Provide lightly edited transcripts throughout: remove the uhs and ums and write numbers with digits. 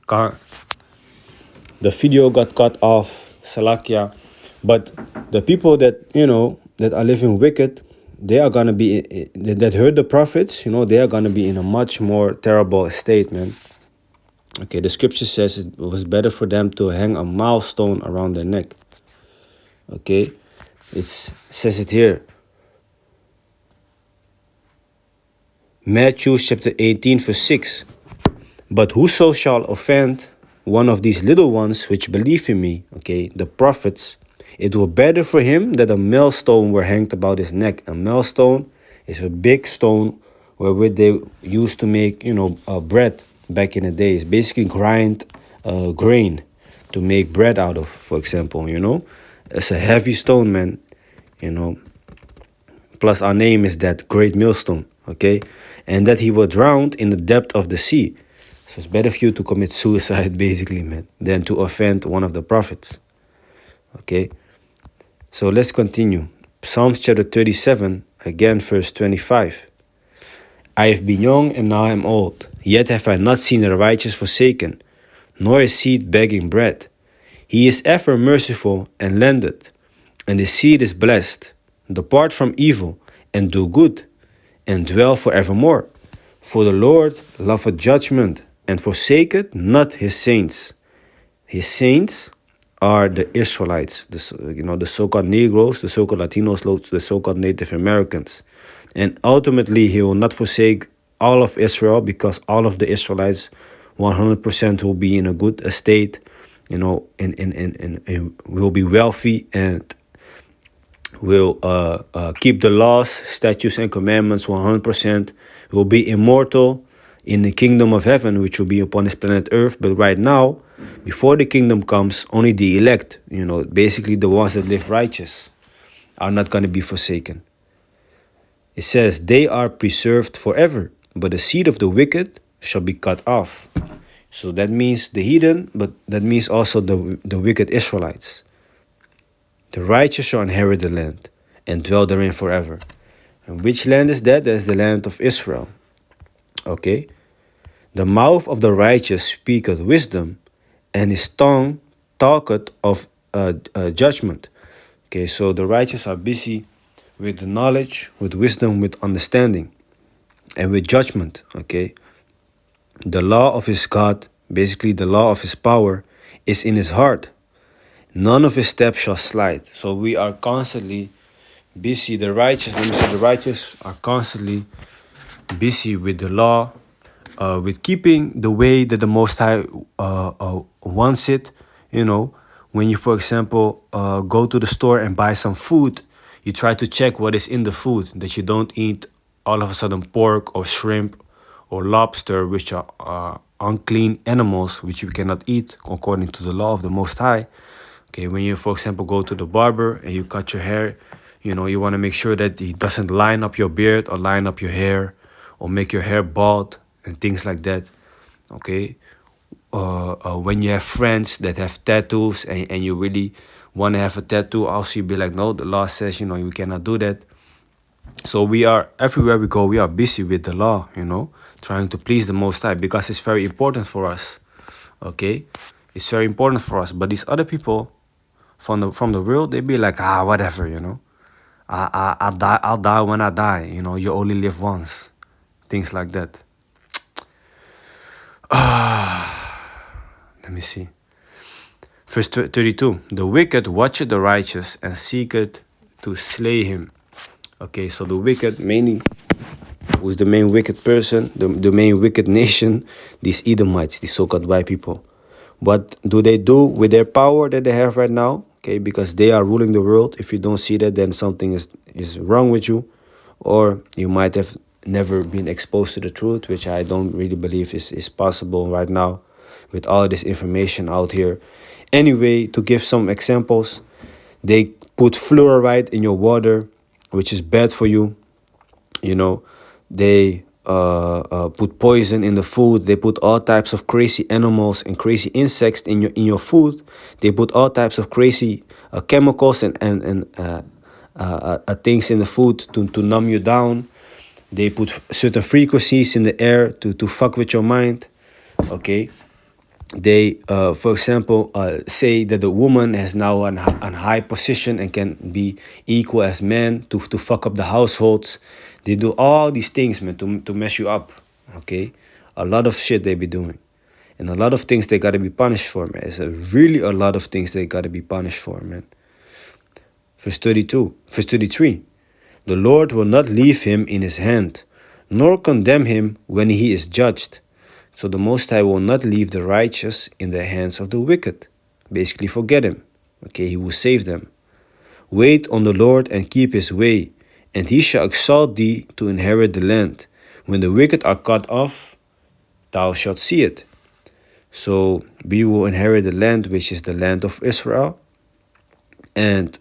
the video got cut off, Salakia. But the people that, that are living wicked, they are going to be, that heard the prophets, they are going to be in a much more terrible state, man. Okay, the scripture says it was better for them to hang a milestone around their neck. Okay, it says it here. Matthew chapter 18 verse 6. But whoso shall offend one of these little ones which believe in me, okay, the prophets, it were better for him that a millstone were hanged about his neck. A millstone is a big stone wherewith they used to make, bread back in the days. Basically grind grain to make bread out of, for example, It's a heavy stone, man, Plus our name is that great millstone, okay? And that he was drowned in the depth of the sea. So it's better for you to commit suicide, basically, man, than to offend one of the prophets. Okay? So let's continue. Psalms chapter 37, again, verse 25. I have been young and now I am old, yet have I not seen the righteous forsaken, nor his seed begging bread. He is ever merciful and lendeth, and his seed is blessed. Depart from evil, and do good, and dwell forevermore. For the Lord loveth judgment, and forsaketh not his saints. His saints are the Israelites, the so-called Negroes, the so-called Latinos, the so-called Native Americans. And ultimately, he will not forsake all of Israel, because all of the Israelites 100% will be in a good estate, and will be wealthy and will keep the laws, statutes, and commandments 100%, will be immortal in the kingdom of heaven, which will be upon this planet Earth. But right now, before the kingdom comes, only the elect, basically the ones that live righteous, are not going to be forsaken. It says, they are preserved forever, but the seed of the wicked shall be cut off. So that means the heathen, but that means also the wicked Israelites. The righteous shall inherit the land and dwell therein forever. And which land is that? That is the land of Israel. Okay? The mouth of the righteous speaketh wisdom, and his tongue talketh of judgment. Okay, so the righteous are busy with the knowledge, with wisdom, with understanding, and with judgment. Okay? The law of his God, basically the law of his power, is in his heart. None of his steps shall slide. So we are constantly busy. The righteous are constantly busy with the law, with keeping the way that the Most High wants it. When you, for example, go to the store and buy some food, you try to check what is in the food, that you don't eat all of a sudden pork or shrimp or lobster, which are unclean animals, which you cannot eat according to the law of the Most High. Okay, when you, for example, go to the barber and you cut your hair, you want to make sure that he doesn't line up your beard or line up your hair or make your hair bald and things like that. Okay, when you have friends that have tattoos and you really want to have a tattoo, also you be like, no, the law says, you cannot do that. So we are, everywhere we go, we are busy with the law, trying to please the Most High, because it's very important for us. Okay, it's very important for us. But these other people from the world, they be like, whatever, I'll die when I die, you only live once, things like that. Let me see. Verse 32, the wicked watcheth the righteous and seeketh to slay him. Okay, so the wicked, mainly, who's the main wicked person, the main wicked nation? These Edomites, these so-called white people. What do they do with their power that they have right now? Okay, because they are ruling the world. If you don't see that, then something is wrong with you. Or you might have never been exposed to the truth, which I don't really believe is possible right now with all this information out here. Anyway, to give some examples, they put fluoride in your water, which is bad for you. They put poison in the food. They put all types of crazy animals and crazy insects in your food. They put all types of crazy chemicals and things in the food to numb you down. They put certain frequencies in the air to fuck with your mind. Okay, They, for example, say that the woman has now an high position and can be equal as men to fuck up the households. They do all these things, man, to mess you up. Okay, a lot of shit they be doing, and a lot of things they gotta be punished for, man. It's really a lot of things they gotta be punished for, man. Verse 33. The Lord will not leave him in his hand, nor condemn him when he is judged. So the Most High will not leave the righteous in the hands of the wicked. Basically, forget him. Okay, he will save them. Wait on the Lord and keep his way, and he shall exalt thee to inherit the land. When the wicked are cut off, thou shalt see it. So we will inherit the land, which is the land of Israel. And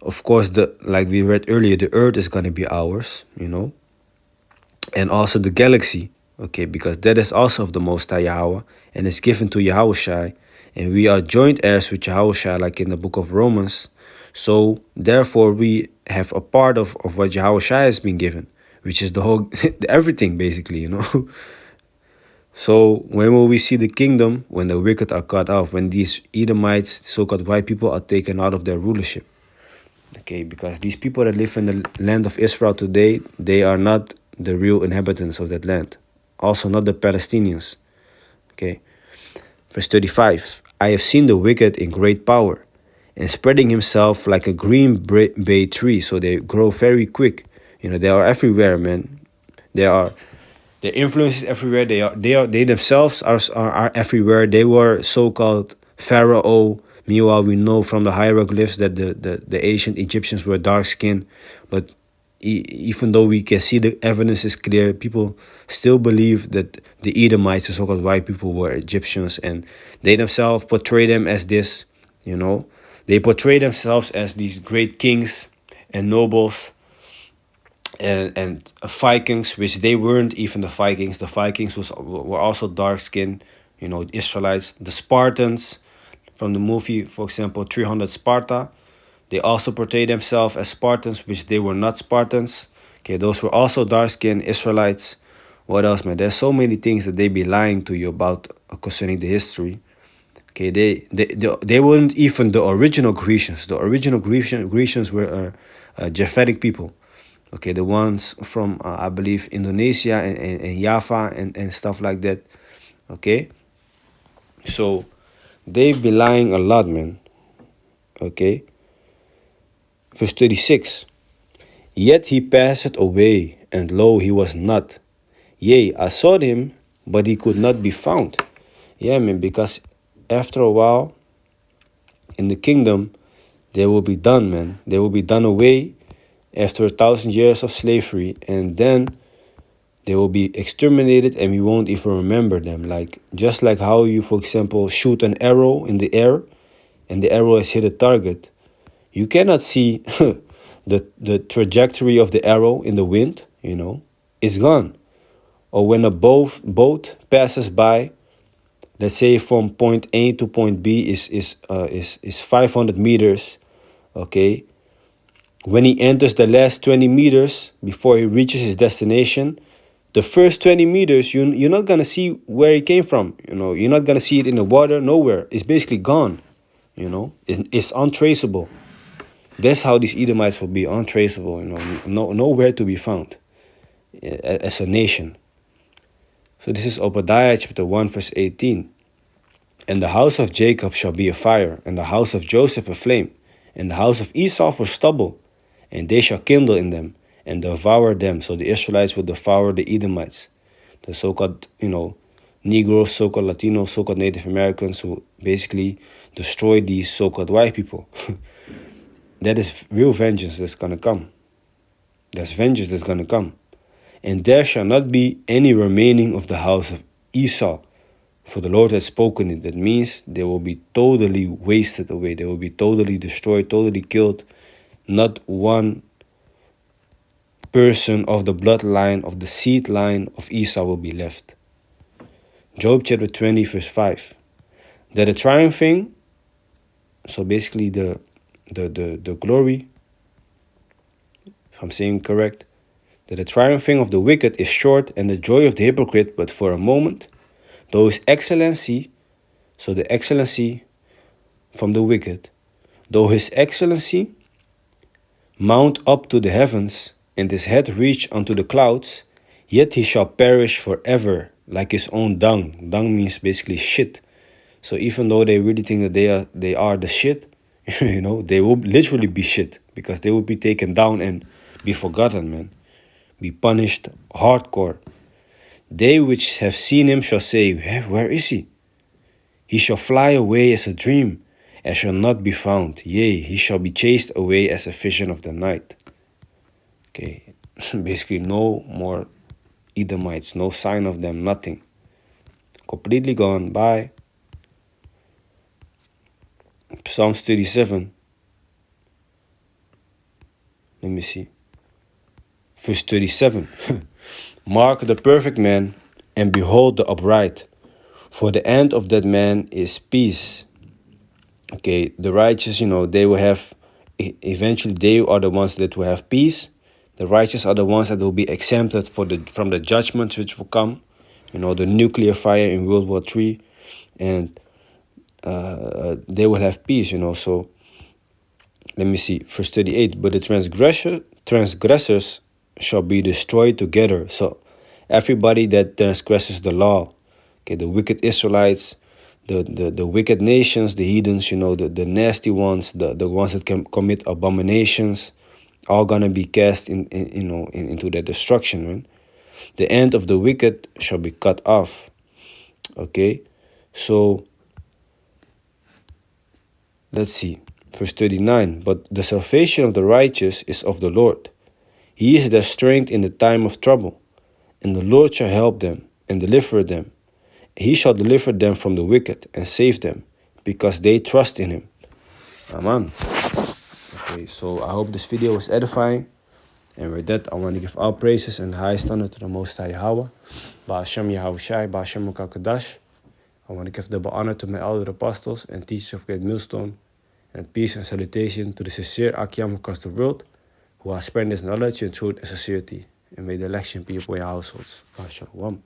of course, like we read earlier, the earth is going to be ours, and also the galaxy, okay, because that is also of the Most High Yahweh, and it's given to Yahushai, and we are joint heirs with Yahushai, like in the book of Romans. So therefore, we have a part of what Yahushai has been given, which is the whole everything, basically. So when will we see the kingdom? When the wicked are cut off, when these Edomites, so-called white people, are taken out of their rulership. Okay, because these people that live in the land of Israel today, they are not the real inhabitants of that land. Also not the Palestinians. Okay. Verse 35. I have seen the wicked in great power, and spreading himself like a green bay tree. So they grow very quick. They are everywhere, man. Their influence is everywhere. They themselves are everywhere. They were so-called Pharaoh. Meanwhile, we know from the hieroglyphs that the ancient Egyptians were dark-skinned. But even though we can see the evidence is clear, people still believe that the Edomites, the so-called white people, were Egyptians. And they themselves portray them as this, They portray themselves as these great kings and nobles and Vikings, which they weren't even the Vikings. The Vikings were also dark skinned, Israelites. The Spartans from the movie, for example, 300 Sparta, they also portray themselves as Spartans, which they were not Spartans. Okay, those were also dark skinned Israelites. What else, man? There's so many things that they be lying to you about concerning the history. Okay, they weren't even the original Grecians. The original Grecians were Japhetic people. Okay, the ones from, I believe, Indonesia and Java and stuff like that. Okay, so they've been lying a lot, man. Okay, verse 36. Yet he passed away, and lo, he was not. Yea, I sought him, but he could not be found. Yeah, man, because after a while, in the kingdom, they will be done, man. They will be done away after 1,000 years of slavery, and then they will be exterminated and we won't even remember them. Just like how you, for example, shoot an arrow in the air and the arrow has hit a target. You cannot see the trajectory of the arrow in the wind, It's gone. Or when a boat passes by, let's say from point A to point B is 500 meters, okay? When he enters the last 20 meters before he reaches his destination, the first 20 meters, you're not going to see where it came from. You're not going to see it in the water, nowhere. It's basically gone. It's untraceable. That's how these Edomites will be untraceable, nowhere to be found as a nation. So this is Obadiah chapter 1, verse 18. And the house of Jacob shall be a fire, and the house of Joseph a flame, and the house of Esau for stubble, and they shall kindle in them and devour them. So the Israelites will devour the Edomites, the so-called, Negroes, so-called Latinos, so-called Native Americans, who basically destroy these so-called white people. That is real vengeance that's going to come. That's vengeance that's going to come. And there shall not be any remaining of the house of Esau, for the Lord has spoken it. That means they will be totally wasted away. They will be totally destroyed, totally killed. Not one person of the bloodline, of the seed line of Esau will be left. Job chapter 20, verse 5. That the triumphing, so basically the glory, if I'm saying correct, that the triumphing of the wicked is short and the joy of the hypocrite but for a moment, though his excellency So the excellency from the wicked, though his excellency mount up to the heavens, and his head reach unto the clouds, yet he shall perish forever like his own dung. Dung means basically shit. So even though they really think that they are the shit, they will literally be shit, because they will be taken down and be forgotten, man. Be punished hardcore. They which have seen him shall say, where is he? He shall fly away as a dream, and shall not be found. Yea, he shall be chased away as a vision of the night. Okay, basically no more Edomites, no sign of them, nothing. Completely gone, bye. Psalms 37. Let me see. Verse 37. Mark the perfect man, and behold the upright. For the end of that man is peace. Okay, the righteous, they will have, eventually they are the ones that will have peace. The righteous are the ones that will be exempted from the judgments which will come. The nuclear fire in World War III. And they will have peace, So let me see, verse 38. But the transgressors shall be destroyed together. So everybody that transgresses the law, okay, the wicked Israelites, the wicked nations, the heathens, the nasty ones, the ones that can commit abominations, all gonna be cast into their destruction, right? The end of the wicked shall be cut off. Okay, so let's see, verse 39. But the salvation of the righteous is of the Lord. He is their strength in the time of trouble, and the Lord shall help them and deliver them. He shall deliver them from the wicked and save them, because they trust in him. Amen. Okay, so I hope this video was edifying. And with that, I want to give all praises and highest honor to the Most High Yahweh. Ba'ashem Yahushai, Ba'ashem Kakadash. I want to give double honor to my elder apostles and teachers of Great Millstone. And peace and salutation to the sincere Akyam across the world, who are spreading this knowledge and truth and sincerity. And may the election be upon your households. Shalom.